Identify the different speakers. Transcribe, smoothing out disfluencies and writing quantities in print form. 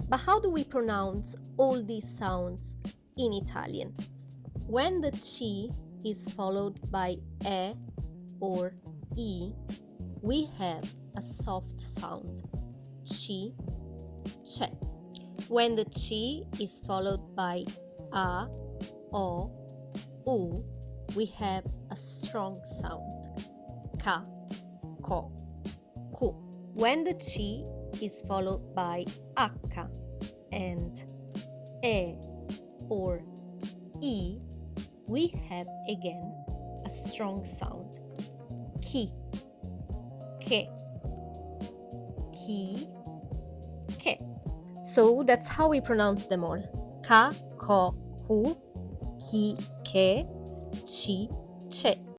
Speaker 1: But how do we pronounce all these sounds in Italian? When the C is followed by E or E, we have a soft sound. C, c'è. When the C is followed by A, O, U, we have a strong sound. Ca, co, cu. When the C is followed by H and E or E, we have again a strong sound. Chi, che, chi, che. So that's how we pronounce them all. Ca, co, cu, chi, che, ci, ce.